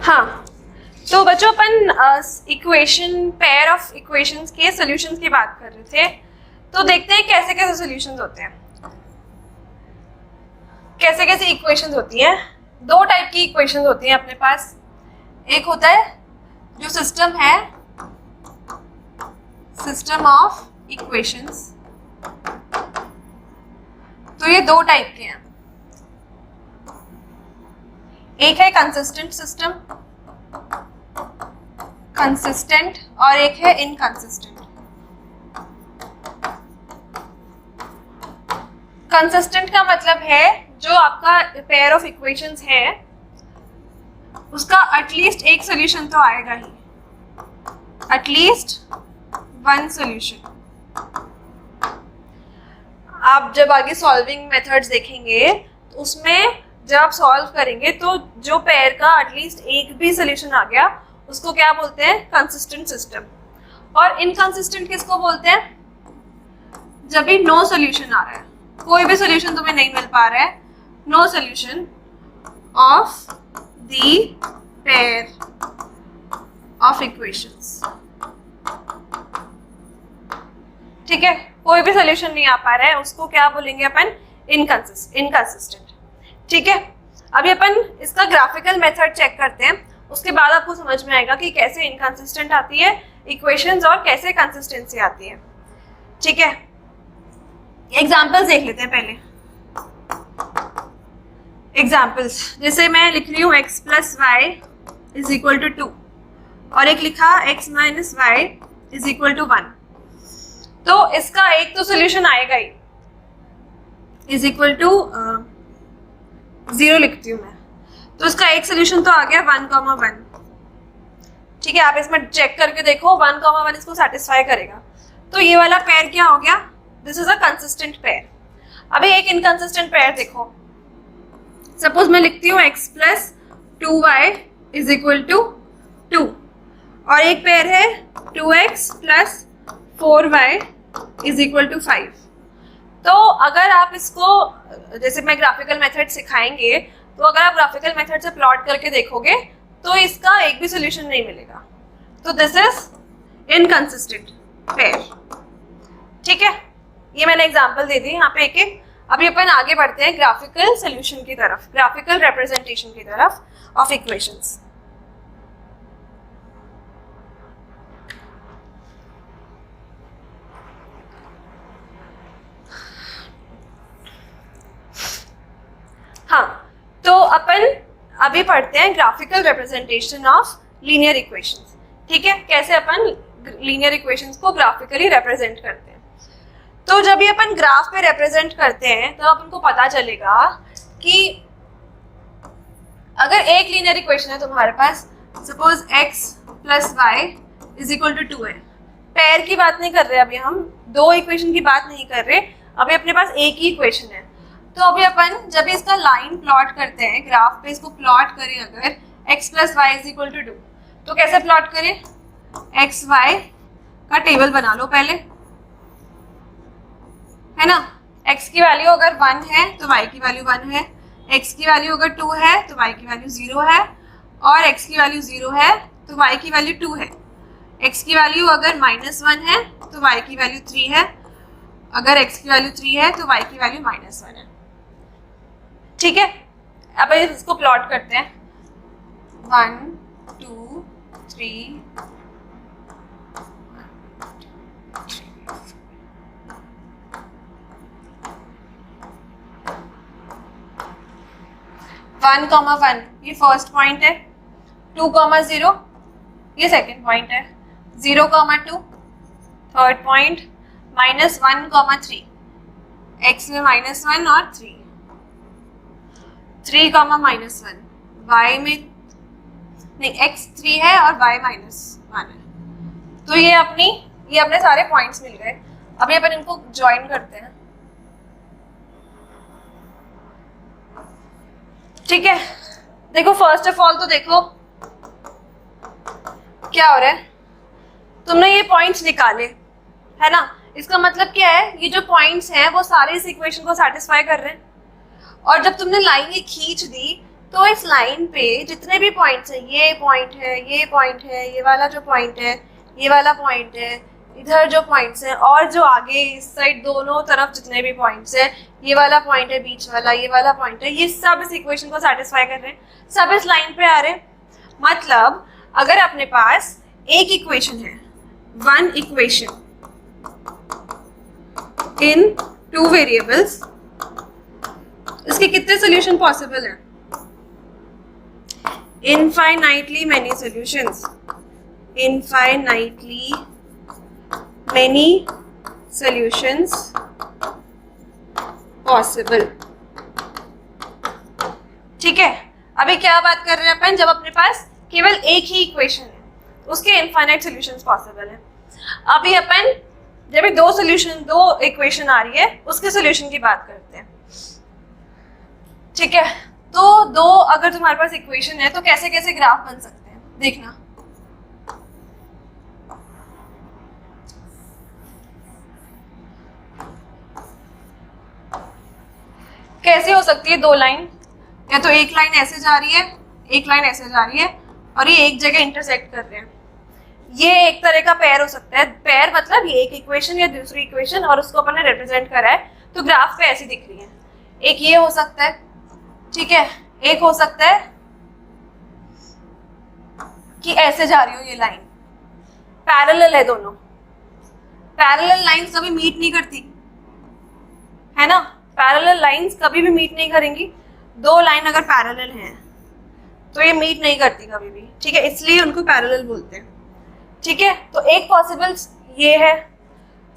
हाँ, तो बच्चों अपन इक्वेशन पेयर ऑफ इक्वेशंस के सॉल्यूशंस की बात कर रहे थे। तो देखते हैं कैसे कैसे सॉल्यूशंस होते हैं, कैसे कैसे इक्वेशंस होती हैं। दो टाइप की इक्वेशंस होती हैं अपने पास। एक होता है जो सिस्टम है, सिस्टम ऑफ इक्वेशंस। तो ये दो टाइप के हैं, एक है कंसिस्टेंट सिस्टम, कंसिस्टेंट, और एक है इनकंसिस्टेंट। कंसिस्टेंट का मतलब है जो आपका पेयर ऑफ इक्वेशंस है उसका एटलीस्ट एक सॉल्यूशन तो आएगा ही, एटलीस्ट वन सॉल्यूशन। आप जब आगे सॉल्विंग मेथड्स देखेंगे तो उसमें जब आप सॉल्व करेंगे तो जो पेयर का एटलीस्ट एक भी सॉल्यूशन आ गया उसको क्या बोलते हैं, कंसिस्टेंट सिस्टम। और इनकंसिस्टेंट किसको बोलते हैं, जब भी नो सॉल्यूशन आ रहा है, कोई भी सॉल्यूशन तुम्हें नहीं मिल पा रहा है, no solution of the pair of equations. ठीक है, कोई भी सॉल्यूशन नहीं आ पा रहा है उसको क्या बोलेंगे अपन, इनकंसिस्टेंट। ठीक है, अभी अपन इसका ग्राफिकल मेथड चेक करते हैं, उसके बाद आपको समझ में आएगा कि कैसे इनकंसिस्टेंट आती है इक्वेशंस और कैसे कंसिस्टेंसी आती है। ठीक है, एग्जांपल्स देख लेते हैं पहले। एग्जांपल्स जैसे मैं लिख रही हूँ x plus y is equal to 2 और एक लिखा x minus y is equal to 1। तो इसका एक तो सोल्यूशन आएगा ही, इज इक्वल टू 0 लिखती हूँ मैं, तो इसका एक सोल्यूशन तो आ गया 1,1। ठीक है, आप इसमें चेक करके देखो 1,1 इसको सेटिस्फाई करेगा। तो ये वाला पेयर क्या हो गया, this is a consistent pair. अभी एक इनकंसिस्टेंट पेयर देखो, सपोज मैं लिखती हूँ x plus 2y is equal to 2 और एक पेयर है 2x plus 4y is equal to 5। तो अगर आप इसको, जैसे मैं ग्राफिकल मेथड सिखाएंगे, तो अगर आप ग्राफिकल मेथड से प्लॉट करके देखोगे तो इसका एक भी सॉल्यूशन नहीं मिलेगा। तो दिस इज इनकंसिस्टेंट पेयर। ठीक है, ये मैंने एग्जांपल दे दी यहाँ पे एक एक। अभी अपन आगे बढ़ते हैं ग्राफिकल सॉल्यूशन की तरफ, ग्राफिकल रिप्रेजेंटेशन की तरफ ऑफ इक्वेशंस। हाँ, तो अपन अभी पढ़ते हैं graphical representation of linear equations. ठीक है, कैसे अपन लीनियर इक्वेशंस को ग्राफिकली रिप्रेजेंट करते हैं। तो जब ये अपन ग्राफ पे रिप्रेजेंट करते हैं तो अपन को पता चलेगा कि अगर एक लीनियर इक्वेशन है तुम्हारे पास, suppose x plus y is equal to 2 है, पेयर की बात नहीं कर रहे अभी हम, दो इक्वेशन की बात नहीं कर रहे, अभी अपने पास एक ही इक्वेशन है। तो अभी अपन जब इसका लाइन प्लॉट करते हैं ग्राफ पे, इसको प्लॉट करें अगर x plus y is equal to 2, तो कैसे प्लॉट करें, x y का टेबल बना लो पहले, है ना। x की वैल्यू अगर 1 है तो y की वैल्यू 1 है, x की वैल्यू अगर 2 है तो y की वैल्यू 0 है, और x की वैल्यू 0 है तो y की वैल्यू 2 है। x की वैल्यू अगर -1 है तो y की वैल्यू 3 है, अगर x की वैल्यू 3 है तो y की वैल्यू -1 है। ठीक है, अब इसको प्लॉट करते हैं, 1 2 3 1,1 ये फर्स्ट पॉइंट है, 2,0 ये सेकंड पॉइंट है, 0,2 थर्ड पॉइंट, -1,3 x में -1 और 3, 3,-1 y में नहीं, x 3 है और y -1 है। तो ये अपने सारे पॉइंट्स मिल गए। अभी अपन इनको ज्वाइन करते हैं। ठीक है, देखो फर्स्ट ऑफ ऑल तो देखो क्या हो रहा है, तुमने ये पॉइंट्स निकाले, है ना। इसका मतलब क्या है, ये जो पॉइंट्स हैं वो सारे इस इक्वेशन को सेटिस्फाई कर रहे हैं। और जब तुमने लाइन ये खींच दी तो इस लाइन पे जितने भी पॉइंट्स हैं, ये पॉइंट है, ये पॉइंट है, ये वाला जो पॉइंट है, ये वाला पॉइंट है, इधर जो पॉइंट्स हैं, और जो आगे इस साइड दोनों तरफ जितने भी पॉइंट्स हैं, ये वाला पॉइंट है बीच वाला, ये वाला पॉइंट है, ये सब इस इक्वेशन को सेटिस्फाई कर रहे हैं, सब इस लाइन पे आ रहे हैं। मतलब अगर अपने पास एक इक्वेशन है, one equation in two variables, इसके कितने सोल्यूशन पॉसिबल हैं? Infinitely many solutions, infinitely many solutions possible. ठीक है, अभी क्या बात कर रहे हैं अपन? जब अपने पास केवल एक ही इक्वेशन है, उसके इनफाइनाइट सॉल्यूशंस पॉसिबल है। अभी अपन जब दो इक्वेशन आ रही है, उसके सॉल्यूशन की बात करते हैं। ठीक है, तो दो अगर तुम्हारे पास इक्वेशन है तो कैसे कैसे ग्राफ बन सकते हैं, देखना। कैसे हो सकती है दो लाइन? या तो एक लाइन ऐसे जा रही है, एक लाइन ऐसे जा रही है, और ये एक जगह इंटरसेक्ट कर रहे हैं। ये एक तरह का पेयर हो सकता है। पेयर मतलब ये एक इक्वेशन या दूसरी इक्वेशन, और उसको अपन ने रिप्रेजेंट करा है, तो ग्राफ पे ऐसी दिख रही है। एक ये हो सकता है, ठीक है, एक हो सकता है कि ऐसे जा रही हो ये लाइन, पैरेलल है दोनों। पैरेलल लाइंस कभी मीट नहीं करती, है ना? पैरेलल लाइंस कभी भी मीट नहीं करेंगी। दो लाइन अगर पैरेलल हैं तो ये मीट नहीं करती कभी भी, ठीक है, इसलिए उनको पैरेलल बोलते हैं। ठीक है, तो एक पॉसिबल ये है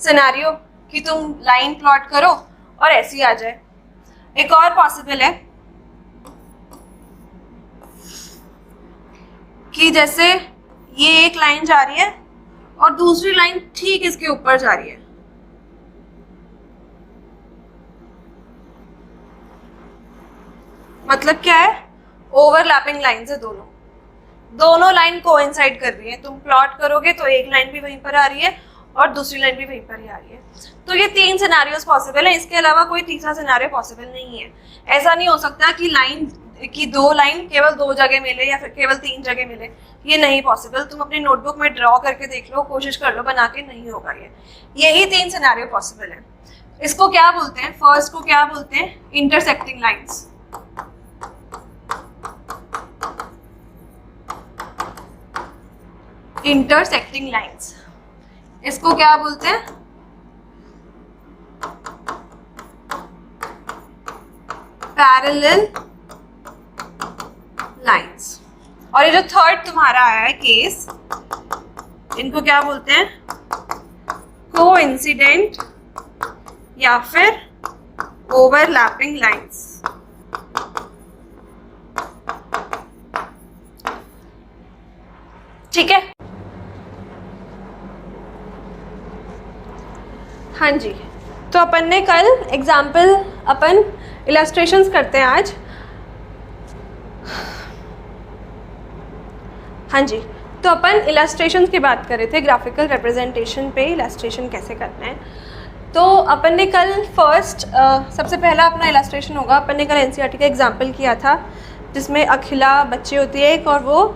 सिनेरियो कि तुम लाइन प्लॉट करो और ऐसी आ जाए। एक और पॉसिबल है कि जैसे ये एक लाइन जा रही है और दूसरी लाइन ठीक इसके ऊपर जा रही है। मतलब क्या है? ओवरलैपिंग लाइंस है, दोनों लाइन कोइंसाइड कर रही है। तुम प्लॉट करोगे तो एक लाइन भी वहीं पर आ रही है और दूसरी लाइन भी वहीं पर ही आ रही है। तो ये तीन सिनेरियोस पॉसिबल है, इसके अलावा कोई तीसरा सिनेरियो पॉसिबल नहीं है। ऐसा नहीं हो सकता कि दो लाइन केवल दो जगह मिले या फिर केवल तीन जगह मिले, ये नहीं पॉसिबल। तुम अपनी नोटबुक में ड्रॉ करके देख लो, कोशिश कर लो, बना के नहीं होगा ये। यही तीन सिनेरियो पॉसिबल है। इसको क्या बोलते हैं? फर्स्ट को क्या बोलते हैं? Intersecting lines. इंटरसेक्टिंग लाइंस, इसको क्या बोलते हैं? Parallel lines. और ये जो थर्ड तुम्हारा आया है केस, इनको क्या बोलते हैं? कोइंसिडेंट या फिर ओवरलैपिंग लाइंस। ठीक है, हाँ जी। तो अपन ने कल एग्जाम्पल, अपन इलस्ट्रेशंस करते हैं आज। हाँ जी, तो अपन इलस्ट्रेशंस की बात कर रहे थे, ग्राफिकल रिप्रेजेंटेशन पे इलस्ट्रेशन कैसे करना है। तो अपन ने कल फर्स्ट सबसे पहला अपना इलस्ट्रेशन होगा, अपन ने कल एनसीईआरटी का एग्जाम्पल किया था जिसमें अखिला बच्ची होती है एक, और वो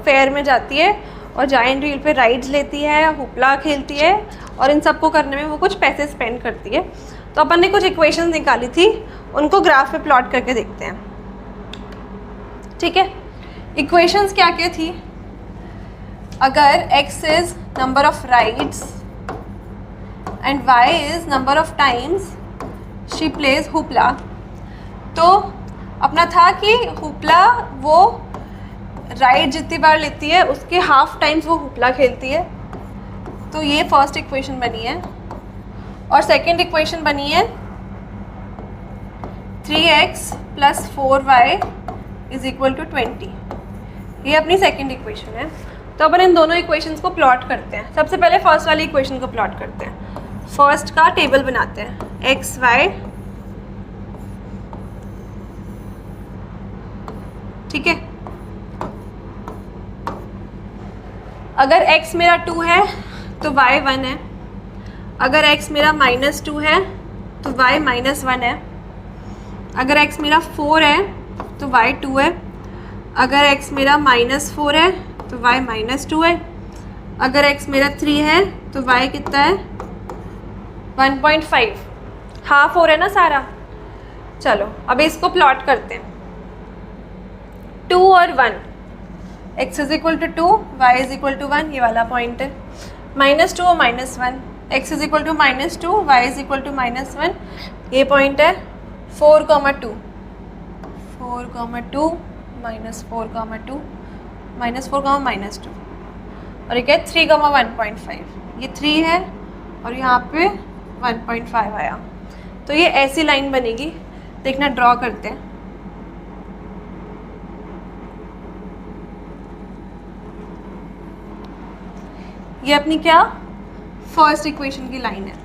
फेयर में जाती है और जायंट व्हील पे राइड्स लेती है, हुपला खेलती है, और इन सबको करने में वो कुछ पैसे स्पेंड करती है। तो अपन ने कुछ इक्वेशंस निकाली थी, उनको ग्राफ पे प्लॉट करके देखते हैं। ठीक है, इक्वेशंस क्या क्या थी? अगर x is number of rides and y is number of times she plays hoopla, तो अपना था कि हुपला वो राइड जितनी बार लेती है उसके हाफ टाइम्स वो हुपला खेलती है। तो ये फर्स्ट इक्वेशन बनी है। और सेकंड इक्वेशन बनी है 3x + 4y = 20। ये अपनी सेकंड इक्वेशन है। तो अपन इन दोनों इक्वेशंस को प्लॉट करते हैं। सबसे पहले फर्स्ट वाली इक्वेशन को प्लॉट करते हैं। फर्स्ट का टेबल बनाते हैं, x y, ठीक है। अगर x मेरा 2 है तो y 1 है, अगर x मेरा -2 है तो y -1 है, अगर x मेरा 4 है तो y 2 है, अगर x मेरा -4 है तो y -2 है, अगर x मेरा 3 है तो y कितना है 1.5, हाफ हो रहा है ना सारा। चलो अभी इसको प्लॉट करते हैं। 2 और 1, x is equal to 2, y is equal to 1, ये वाला पॉइंट है। -2 और -1, x is equal to -2, y is equal to -1, ये पॉइंट है। 4, 2, 4, 2, -4, -2 और ये क्या है 3, 1.5, ये 3 है और यहाँ पे 1.5 आया। तो ये ऐसी लाइन बनेगी, देखना ड्रॉ करते हैं। ये अपनी क्या फर्स्ट इक्वेशन की लाइन है।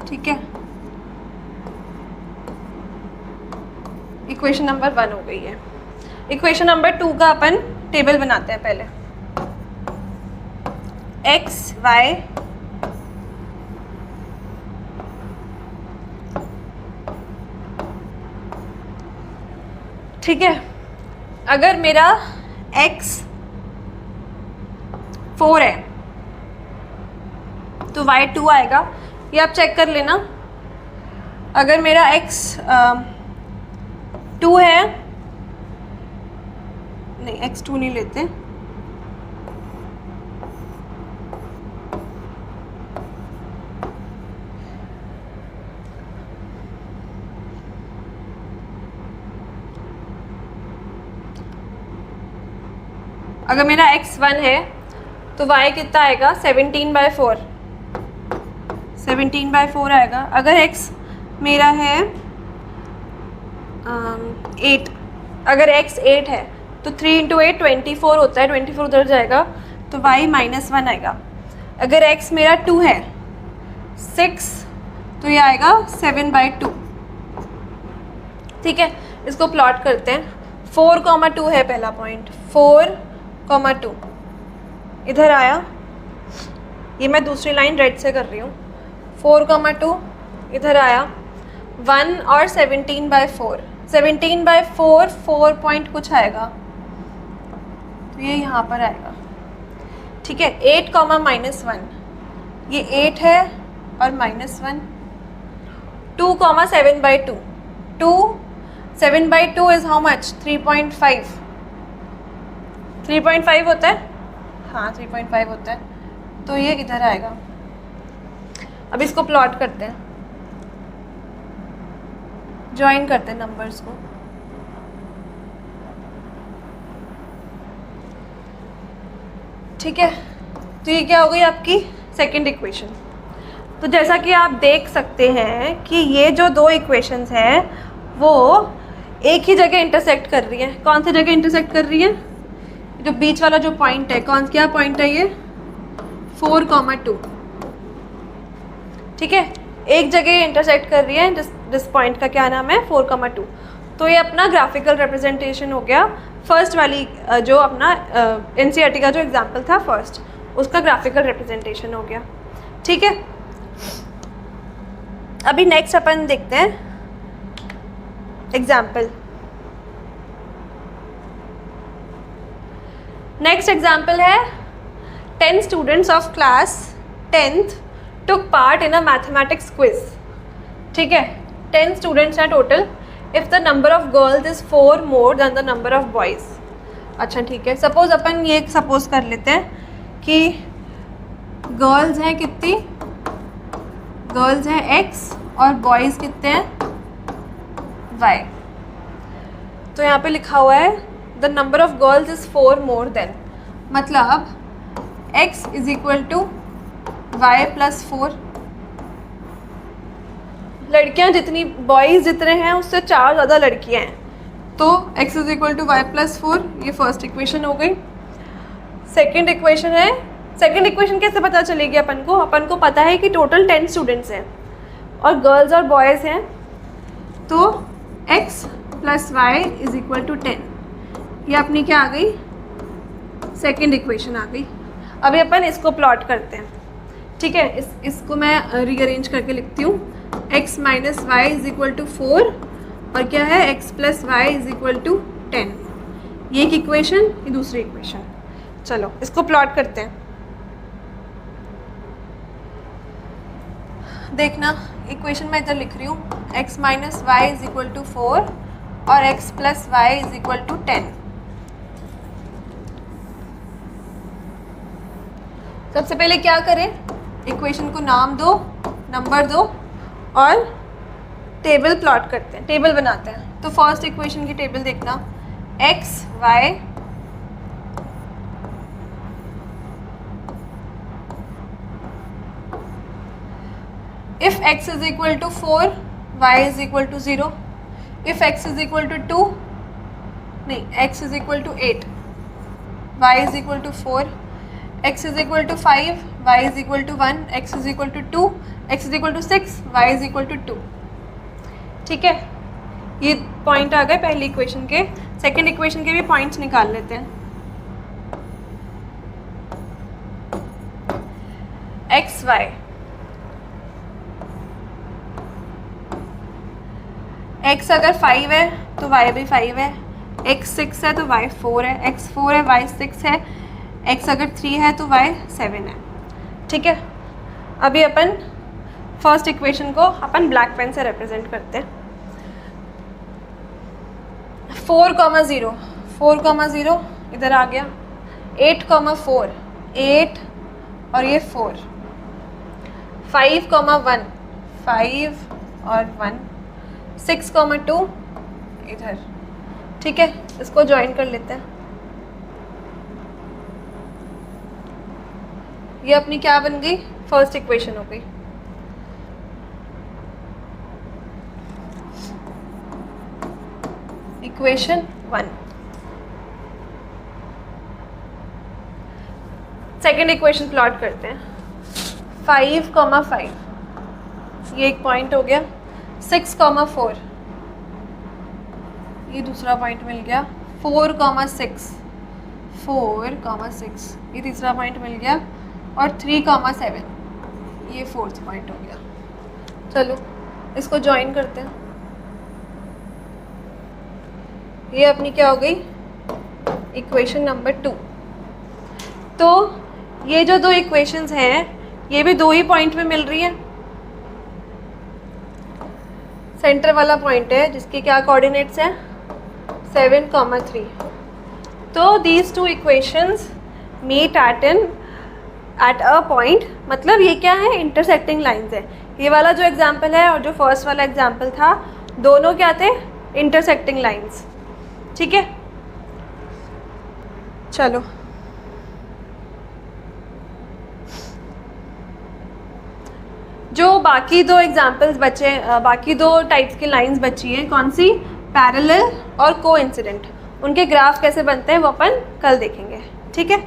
ठीक है, इक्वेशन नंबर 1 हो गई है। इक्वेशन नंबर 2 का अपन टेबल बनाते हैं पहले। x y ठीक है, अगर मेरा x 4 है तो y 2 आएगा, ये आप चेक कर लेना। अगर मेरा x 2 है, नहीं x 2 नहीं लेते, अगर मेरा x 1 है तो y कितना आएगा 17/4, 17/4 आएगा। अगर x मेरा है 8, अगर x 8 है तो 3 × 8 24 होता है, 24 उधर जाएगा तो y -1 आएगा। अगर x मेरा 2 है 6 तो ये आएगा 7/2। ठीक है, इसको प्लॉट करते हैं। 4, 2 है पहला पॉइंट, 4, 2 इधर आया, ये मैं दूसरी लाइन रेड से कर रही हूँ। 4, 2 इधर आया, 1 और 17/4, 17/4 4 पॉइंट कुछ आएगा तो ये यहाँ पर आएगा। ठीक है, 8, -1, ये 8 है और -1, 2, 7/2, 2 7/2 इज हाउ मच 3.5, 3.5 होता है, हाँ 3.5 होता है, तो ये इधर आएगा। अब इसको प्लॉट करते हैं, ज्वाइन करते हैं नंबर्स को। ठीक है, तो ये क्या हो गई आपकी सेकंड इक्वेशन। तो जैसा कि आप देख सकते हैं कि ये जो दो इक्वेशंस हैं वो एक ही जगह इंटरसेक्ट कर रही हैं। कौन सी जगह इंटरसेक्ट कर रही है? जो बीच वाला जो पॉइंट है, क्या पॉइंट है ये? 4, 2। ठीक है, एक जगह इंटरसेक्ट कर रही है, जिस पॉइंट का क्या नाम है 4, 2। तो ये अपना ग्राफिकल रिप्रेजेंटेशन हो गया। फर्स्ट वाली जो अपना एनसीईआरटी का जो एग्जाम्पल था फर्स्ट, उसका ग्राफिकल रिप्रेजेंटेशन हो गया। ठीक है, अभी नेक्स्ट अपन देखते हैं एग्जाम्पल। नेक्स्ट एग्जाम्पल है 10 students of class 10th took part in a mathematics quiz। ठीक है, 10 स्टूडेंट्स हैं total. If the number of girls is 4 more than the number of boys। अच्छा ठीक है, सपोज अपन ये सपोज कर लेते हैं कि गर्ल्स हैं कितनी, गर्ल्स हैं x और बॉयज़ कितने हैं y। तो यहाँ पे लिखा हुआ है the number of girls is 4 more than, मतलब x is equal to y + 4। लड़कियां जितनी, बॉयज़ जितने हैं उससे 4 ज़्यादा लड़कियां हैं, तो x is equal to y + 4। ये फर्स्ट इक्वेशन हो गई। सेकंड इक्वेशन है, सेकंड इक्वेशन कैसे पता चलेगी अपन को? अपन को पता है कि टोटल 10 स्टूडेंट्स हैं और गर्ल्स और बॉयज़ हैं, तो x + y is equal to 10। ये अपनी क्या आ गई? सेकेंड इक्वेशन आ गई। अभी अपन इसको प्लॉट करते हैं, ठीक है। इसको मैं रीअरेंज करके लिखती हूँ। x minus y is equal to 4 और क्या है x plus y is equal to 10। ये एक इक्वेशन, ये दूसरी इक्वेशन। चलो इसको प्लॉट करते हैं। देखना इक्वेशन मैं इधर लिख रही हूँ, x minus y is equal to 4 और x plus y is equal to 10। सबसे पहले क्या करें, इक्वेशन को नाम दो, नंबर दो और टेबल प्लॉट करते हैं, टेबल बनाते हैं। तो फर्स्ट इक्वेशन की टेबल देखना, x y if x is equal to 4 y is equal to 0, if x is equal to 2 नहीं x is equal to 8 y is equal to 4, x is equal to 5 y is equal to 1, x is equal to 2, x is equal to 6, y is equal to 2। ठीक है, ये point आ गए पहली equation के। Second equation के भी points निकाल लेते हैं। एक्स वाई, एक्स अगर 5 है तो y भी 5 है, x 6 है तो y 4 है, x 4 है y 6 है, x अगर 3 है तो y 7 है। ठीक है, अभी अपन फर्स्ट इक्वेशन को अपन ब्लैक पेन से रिप्रेजेंट करते हैं। 4,0 4,0 इधर आ गया, 8,4 8 और ये 4, 5,1 5 और 1, 6,2 इधर। ठीक है, इसको ज्वाइन कर लेते हैं। ये अपनी क्या बन गई, फर्स्ट इक्वेशन हो गई। इक्वेशन 1। सेकेंड इक्वेशन प्लॉट करते हैं। 5,5 ये एक पॉइंट हो गया, 6,4 ये दूसरा पॉइंट मिल गया, 4,6 4,6 ये तीसरा पॉइंट मिल गया और 3,7 ये फोर्थ पॉइंट हो गया। चलो इसको ज्वाइन करते हैं। ये अपनी क्या हो गई, इक्वेशन नंबर 2। तो ये जो दो इक्वेशंस हैं ये भी दो ही पॉइंट में मिल रही है। सेंटर वाला पॉइंट है जिसके क्या कोऑर्डिनेट्स हैं, 7,3। तो these two equations meet at a point, मतलब ये क्या है, इंटरसेक्टिंग लाइंस है। ये वाला जो एग्जांपल है और जो फर्स्ट वाला एग्जांपल था, दोनों क्या थे, इंटरसेक्टिंग लाइंस। ठीक है, चलो जो बाकी दो एग्जांपल्स बचे, बाकी दो टाइप्स की लाइंस बची हैं, कौन सी, पैरेलल और कोइंसिडेंट, उनके ग्राफ कैसे बनते हैं वो अपन कल देखेंगे। ठीक है।